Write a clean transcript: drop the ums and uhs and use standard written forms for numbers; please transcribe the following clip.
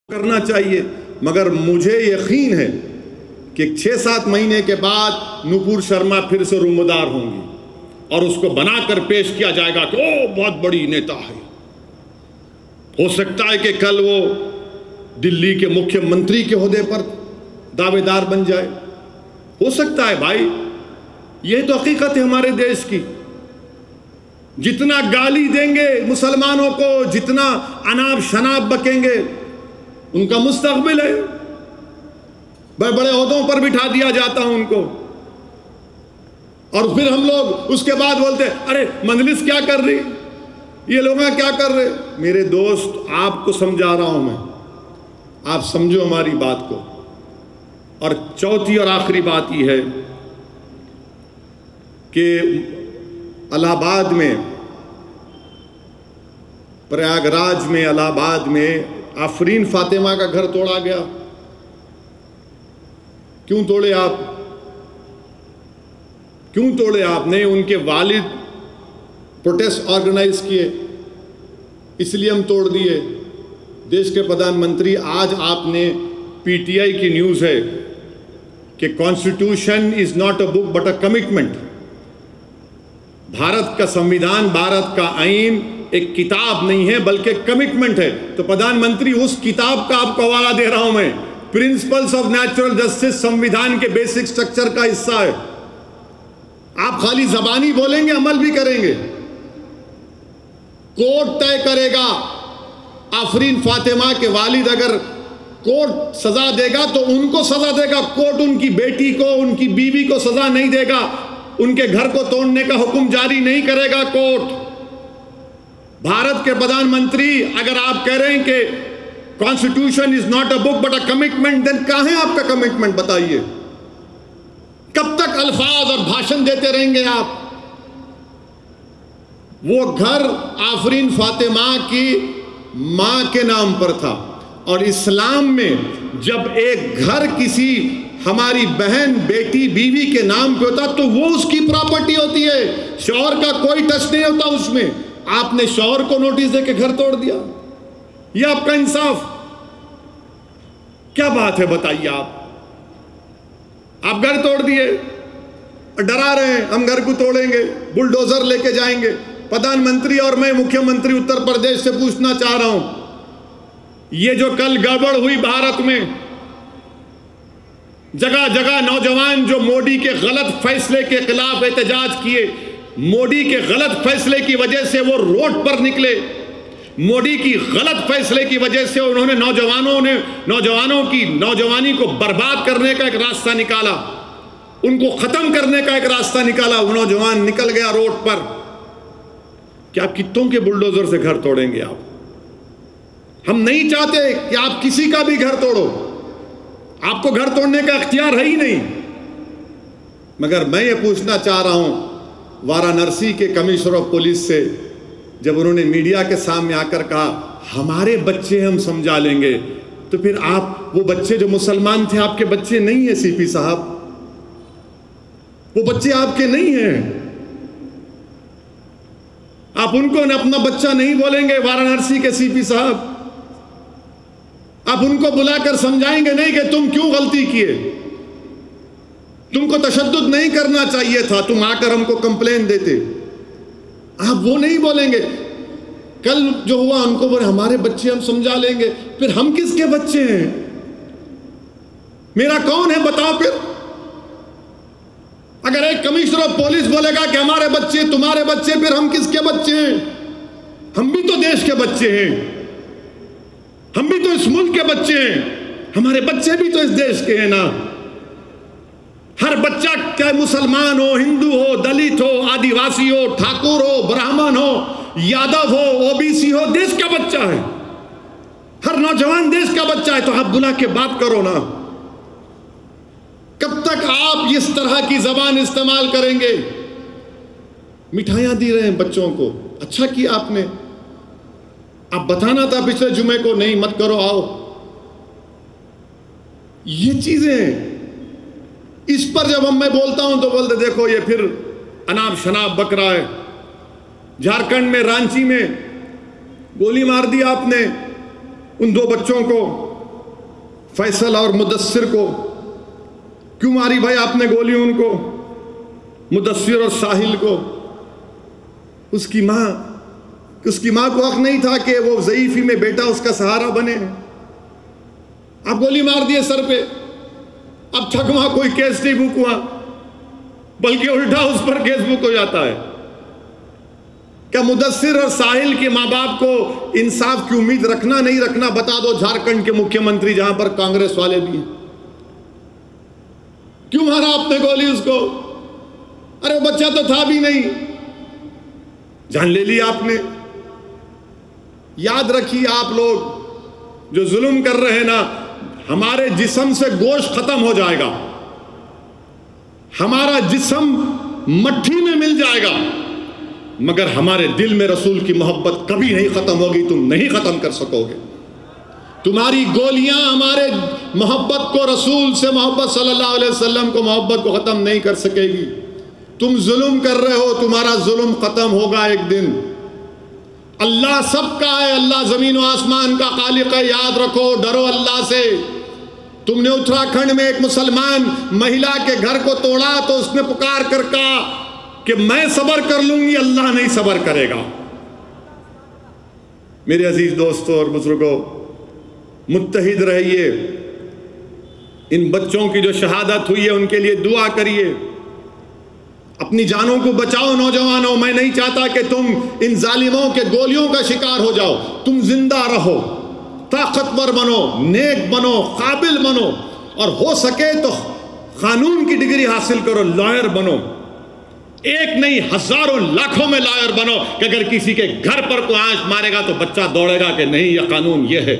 करना चाहिए, मगर मुझे यकीन है कि 6-7 महीने के बाद नुपुर शर्मा फिर से रुमदार होंगी और उसको बनाकर पेश किया जाएगा कि ओ बहुत बड़ी नेता है। हो सकता है कि कल वो दिल्ली के मुख्यमंत्री के ओहदे पर दावेदार बन जाए, हो सकता है भाई। यह तो हकीकत है हमारे देश की। जितना गाली देंगे मुसलमानों को, जितना अनाप शनाप बकेंगे, उनका मुस्तकबिल है। बड़े बड़े ओहदों पर बिठा दिया जाता है उनको, और फिर हम लोग उसके बाद बोलते अरे मजलिस क्या कर रही, ये लोग क्या कर रहे। मेरे दोस्त, आपको समझा रहा हूं मैं, आप समझो हमारी बात को। और चौथी और आखिरी बात यह है कि इलाहाबाद में, प्रयागराज में, इलाहाबाद में आफरीन फातिमा का घर तोड़ा गया। क्यों तोड़े आप? क्यों तोड़े आपने? उनके वालिद प्रोटेस्ट ऑर्गेनाइज किए, इसलिए हम तोड़ दिए। देश के प्रधानमंत्री, आज आपने, पीटीआई की न्यूज़ है कि constitution is not a book but a commitment. Bharat का संविधान, भारत का आईन एक किताब नहीं है बल्कि कमिटमेंट है। तो प्रधानमंत्री, उस किताब का आपको हवाला दे रहा हूं मैं। प्रिंसिपल्स ऑफ नेचुरल जस्टिस संविधान के बेसिक स्ट्रक्चर का हिस्सा है। आप खाली जबानी बोलेंगे, अमल भी करेंगे। कोर्ट तय करेगा। आफरीन फातिमा के वालिद अगर कोर्ट सजा देगा तो उनको सजा देगा कोर्ट, उनकी बेटी को, उनकी बीवी को सजा नहीं देगा। उनके घर को तोड़ने का हुक्म जारी नहीं करेगा कोर्ट। भारत के प्रधानमंत्री, अगर आप कह रहे हैं कि constitution is not a book but a commitment, then कहां है आपका कमिटमेंट? बताइए। कब तक अल्फाज और भाषण देते रहेंगे आप? वो घर आफरीन फातिमा की मां के नाम पर था, और इस्लाम में जब एक घर किसी हमारी बहन, बेटी, बीवी के नाम पे होता तो वो उसकी प्रॉपर्टी होती है। शौहर का कोई टच नहीं होता उसमें। आपने शौहर को नोटिस देके घर तोड़ दिया, ये आपका इंसाफ? क्या बात है, बताइए आप घर तोड़ दिए, डरा रहे हैं हम घर को तोड़ेंगे, बुलडोजर लेके जाएंगे। प्रधानमंत्री और मैं मुख्यमंत्री उत्तर प्रदेश से पूछना चाह रहा हूं, ये जो कल गड़बड़ हुई भारत में, जगह जगह नौजवान जो मोदी के गलत फैसले के खिलाफ एहतजाज किए, मोदी के गलत फैसले की वजह से वो रोड पर निकले, मोदी की गलत फैसले की वजह से उन्होंने नौजवानों की नौजवानी को बर्बाद करने का एक रास्ता निकाला, उनको खत्म करने का एक रास्ता निकाला। वो नौजवान निकल गया रोड पर। क्या आप कितनों के बुलडोजर से घर तोड़ेंगे आप? हम नहीं चाहते कि आप किसी का भी घर तोड़ो, आपको घर तोड़ने का इख्तियार है ही नहीं। मगर मैं ये पूछना चाह रहा हूं वाराणसी के कमिश्नर ऑफ पुलिस से, जब उन्होंने मीडिया के सामने आकर कहा हमारे बच्चे हम समझा लेंगे, तो फिर आप, वो बच्चे जो मुसलमान थे आपके बच्चे नहीं है सीपी साहब, वो बच्चे आपके नहीं हैं। आप उनको अपना बच्चा नहीं बोलेंगे वाराणसी के सीपी साहब? आप उनको बुलाकर समझाएंगे नहीं कि तुम क्यों गलती किए, तुमको तशद्दुद नहीं करना चाहिए था, तुम आकर हमको कंप्लेन देते? आप वो नहीं बोलेंगे। कल जो हुआ उनको बोले हमारे बच्चे हम समझा लेंगे, फिर हम किसके बच्चे हैं? मेरा कौन है बताओ? फिर अगर एक कमिश्नर ऑफ पुलिस बोलेगा कि हमारे बच्चे, तुम्हारे बच्चे, फिर हम किसके बच्चे हैं? हम भी तो देश के बच्चे हैं, हम भी तो इस मुल्क के बच्चे हैं, हमारे बच्चे भी तो इस देश के हैं ना। हर बच्चा, चाहे मुसलमान हो, हिंदू हो, दलित हो, आदिवासी हो, ठाकुर हो, ब्राह्मण हो, यादव हो, ओबीसी हो, देश का बच्चा है। हर नौजवान देश का बच्चा है। तो आप बुला के बात करो ना। कब तक आप इस तरह की जबान इस्तेमाल करेंगे? मिठाइयां दी रहे हैं बच्चों को, अच्छा किया आपने। आप बताना था पिछले जुमे को, नहीं मत करो, आओ। ये चीजें, इस पर जब मैं बोलता हूं तो बोलते देखो ये फिर अनाप शनाप बक रहा है। झारखंड में रांची में गोली मार दी आपने उन दो बच्चों को, फैसल और मुदस्सिर को क्यों मारी भाई आपने गोली उनको, मुदस्सिर और साहिल को? उसकी माँ को हक नहीं था कि वो ज़ईफ़ी में बेटा उसका सहारा बने? आप गोली मार दिए सर पे, अब तक वहां कोई केस नहीं बुक हुआ, बल्कि उल्टा उस पर केस बुक हो जाता है। क्या मुदस्सिर और साहिल के माँ बाप को इंसाफ की उम्मीद रखना नहीं रखना? बता दो झारखंड के मुख्यमंत्री, जहां पर कांग्रेस वाले भी हैं। क्यों मारा आपने गोली उसको? अरे वो बच्चा तो था भी नहीं, जान ले ली आपने। याद रखिए आप लोग जो जुल्म कर रहे हैं ना, हमारे जिस्म से गोश्त खत्म हो जाएगा, हमारा जिस्म मट्ठी में मिल जाएगा, मगर हमारे दिल में रसूल की मोहब्बत कभी नहीं खत्म होगी। तुम नहीं खत्म कर सकोगे। तुम्हारी गोलियां हमारे मोहब्बत को, रसूल से मोहब्बत सल्लल्लाहु अलैहि वसल्लम को मोहब्बत को खत्म नहीं कर सकेगी। तुम जुल्म कर रहे हो, तुम्हारा जुल्म खत्म होगा एक दिन। अल्लाह सबका है, अल्लाह जमीन व आसमान का खालिक है। याद रखो, डरो अल्लाह से। तुमने उत्तराखंड में एक मुसलमान महिला के घर को तोड़ा तो उसने पुकार कर कहा कि मैं सबर कर लूंगी, अल्लाह नहीं सबर करेगा। मेरे अजीज दोस्तों और बुजुर्गों, मुत्तहिद रहिए। इन बच्चों की जो शहादत हुई है उनके लिए दुआ करिए। अपनी जानों को बचाओ नौजवानों। मैं नहीं चाहता कि तुम इन जालिमों के गोलियों का शिकार हो जाओ। तुम जिंदा रहो, ताकतवर बनो, नेक बनो, काबिल बनो, और हो सके तो कानून की डिग्री हासिल करो, लॉयर बनो। एक नहीं, हजारों लाखों में लॉयर बनो कि अगर किसी के घर पर कोई आंच मारेगा तो बच्चा दौड़ेगा कि नहीं, यह कानून ये है।